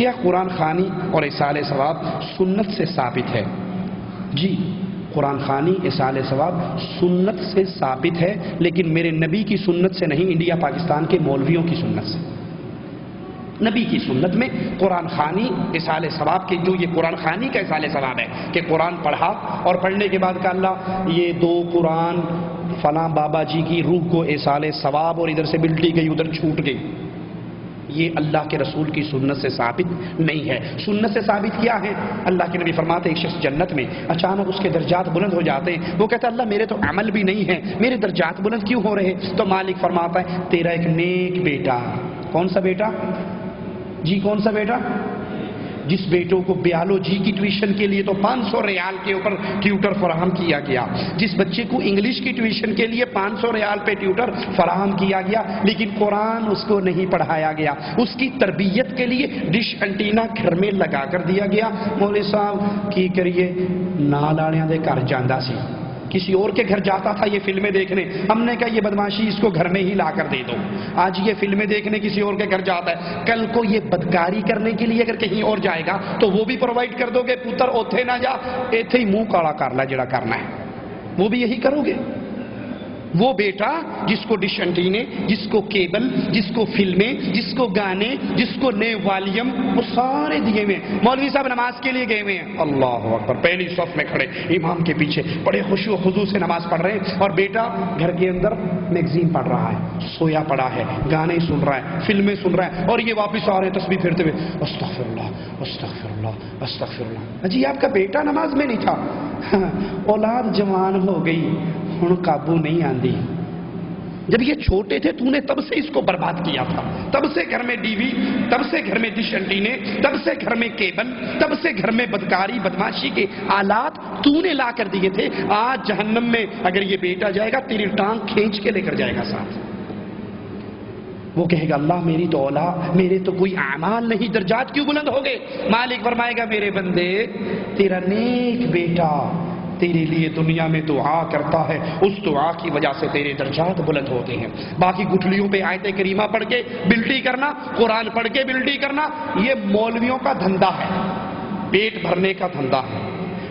کیا قرآن خوانی اور اصال ثواب سنت سے ثابت ہے؟ جی، قرآن خوانی اصال ثواب سنت سے ثابت ہے، لیکن میرے نبی کی سنت سے نہیں، انڈیا پاکستان کے مولویوں کی سنت سے۔ نبی کی سنت میں قرآن خوانی اصال ثواب کے، جو یہ قرآن خوانی کا اصال ثواب ہے کہ قرآن پڑھا اور پڑھنے کے بعد کہا اللہ یہ 2 قرآن فلاں بابا جی کی روح کو اصال ثواب، اور ادھر سے بلٹی گئی ادھر چھوٹ گئی، یہ اللہ کے رسول کی سنت سے ثابت نہیں ہے۔ سنت سے ثابت کیا ہے؟ اللہ کے نبی فرماتے ایک شخص جنت میں اچانک اس کے درجات بلند ہو جاتے ہیں، وہ کہتا ہے اللہ میرے تو عمل بھی نہیں ہے، میرے درجات بلند کیوں ہو رہے؟ تو مالک فرماتا ہے تیرا ایک نیک بیٹا۔ کون سا بیٹا؟ جی کون سا بیٹا؟ جس بیٹوں کو بیالوجی کی ٹیوشن کے لیے تو 500 ریال کے اوپر ٹیوٹر فراہم کیا گیا، جس بچے کو انگلش کی ٹیوشن کے لیے 500 ریال پہ ٹیوٹر فراہم کیا گیا، لیکن قرآن اس کو نہیں پڑھایا گیا، اس کی تربیت کے لیے ڈش انٹینا گھر میں لگا کر دیا گیا۔ مولوی صاحب کی کریے نال والےاں دے گھر جاندا سی، کسی اور کے گھر جاتا تھا یہ فلمیں دیکھنے، ہم نے کہا یہ بدماشی اس کو گھر میں ہی لا کر دے دو، آج یہ فلمیں دیکھنے کسی اور کے گھر جاتا ہے، کل کو یہ بدکاری کرنے کے لیے اگر کہیں اور جائے گا تو وہ بھی پرووائڈ کر دو گے، پتر اوتھے نہ جا ایتھے ہی منہ کالا کر لا جڑا کرنا ہے، وہ بھی یہی کرو گے۔ وہ بیٹا جس کو ڈش انٹینے، جس کو کیبل، جس کو فلمیں، جس کو گانے، جس کو نئے والیم، وہ سارے دیے ہوئے ہیں۔ مولوی صاحب نماز کے لیے گئے ہوئے ہیں، اللہ اکبر، پہلی صف میں کھڑے امام کے پیچھے بڑے خشوع و خضوع سے نماز پڑھ رہے ہیں، اور بیٹا گھر کے اندر میگزین پڑھ رہا ہے، سویا پڑا ہے، گانے سن رہا ہے، فلمیں سن رہا ہے، اور یہ واپس آ رہے ہیں تسبیح پھرتے ہوئے استغفر اللہ استغفر اللہ استغفر اللہ۔ جی آپ کا بیٹا نماز میں نہیں تھا، اولاد جوان ہو گئی ہن قابو نہیں آندی، جب یہ چھوٹے تھے تو نے تب سے اس کو برباد کیا تھا، تب سے گھر میں ڈی وی، تب سے گھر میں ڈش انٹینے، تب سے گھر میں کیبل، تب سے گھر میں بدکاری بدماشی کے آلات تو نے لا کر دیے تھے۔ آج جہنم میں اگر یہ بیٹا جائے گا تیری ٹانگ کھینچ کے لے کر جائے گا ساتھ، وہ کہے گا اللہ میری تو اولاد، میرے تو کوئی اعمال نہیں، درجات کیوں بلند ہو گئے؟ مالک فرمائے گا میرے بندے تیرا نیک بیٹا تیرے لیے دنیا میں دعا کرتا ہے، اس دعا کی وجہ سے تیرے درجات بلند ہوتے ہیں۔ باقی گٹھلیوں پہ آیت کریمہ پڑھ کے بلٹی کرنا، قرآن پڑھ کے بلٹی کرنا، یہ مولویوں کا دھندا ہے، پیٹ بھرنے کا دھندا ہے۔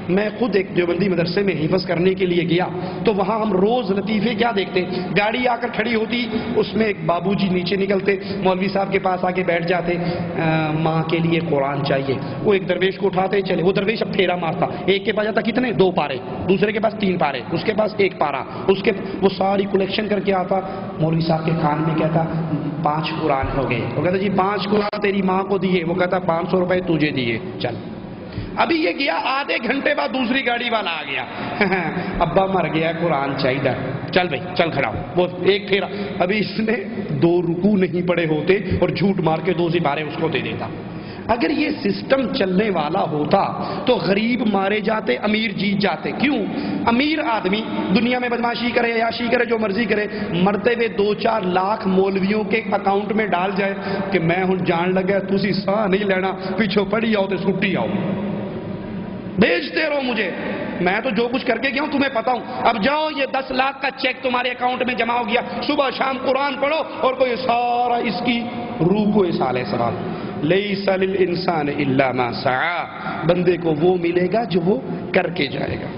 میں خود ایک دیوبندی مدرسے میں حفظ کرنے کے لیے گیا تو وہاں ہم روز لطیفے کیا دیکھتے، گاڑی آ کر کھڑی ہوتی، اس میں ایک بابو جی نیچے نکلتے، مولوی صاحب کے پاس آ کے بیٹھ جاتے، ماں کے لیے قرآن چاہیے، وہ ایک درویش کو اٹھاتے چلے، وہ درویش اب پھیرا مارتا، ایک کے پاس جاتا کتنے 2 پارے، دوسرے کے پاس 3 پارے، اس کے پاس 1 پارا، اس کے وہ ساری کلیکشن کر کے آتا، مولوی صاحب کے کان میں کہتا 5 قرآن ہو گئے، وہ کہتا جی 5 قرآن تیری ماں کو دیے، وہ کہتا 500 روپے تجھے دیے، چل۔ ابھی یہ گیا، آدھے گھنٹے بعد دوسری گاڑی والا آ گیا، ابا مر گیا قرآن چاہیے، چل بھائی چل کھڑا ہو، وہ ایک پھیرا، ابھی اس نے 2 رکوع نہیں پڑے ہوتے اور جھوٹ مار کے 2 سپارے اس کو دے دیتا۔ اگر یہ سسٹم چلنے والا ہوتا تو غریب مارے جاتے، امیر جیت جاتے۔ کیوں؟ امیر آدمی دنیا میں بدماشی کرے، عیاشی کرے، جو مرضی کرے، مرتے ہوئے 2-4 لاکھ مولویوں کے اکاؤنٹ میں ڈال جائے کہ میں ہوں جان لگا تسی ساہ نہیں لینا، پیچھو پڑی آؤ تو سٹی آؤ، بھیجتے رہو مجھے، میں تو جو کچھ کر کے گیا ہوں تمہیں پتا ہوں، اب جاؤ یہ 10 لاکھ کا چیک تمہارے اکاؤنٹ میں جمع ہو گیا، صبح شام قرآن پڑھو اور کوئی سارا اس کی روح کو اصال ثواب۔ لیس للانسان الا ما سعی، بندے کو وہ ملے گا جو وہ کر کے جائے گا۔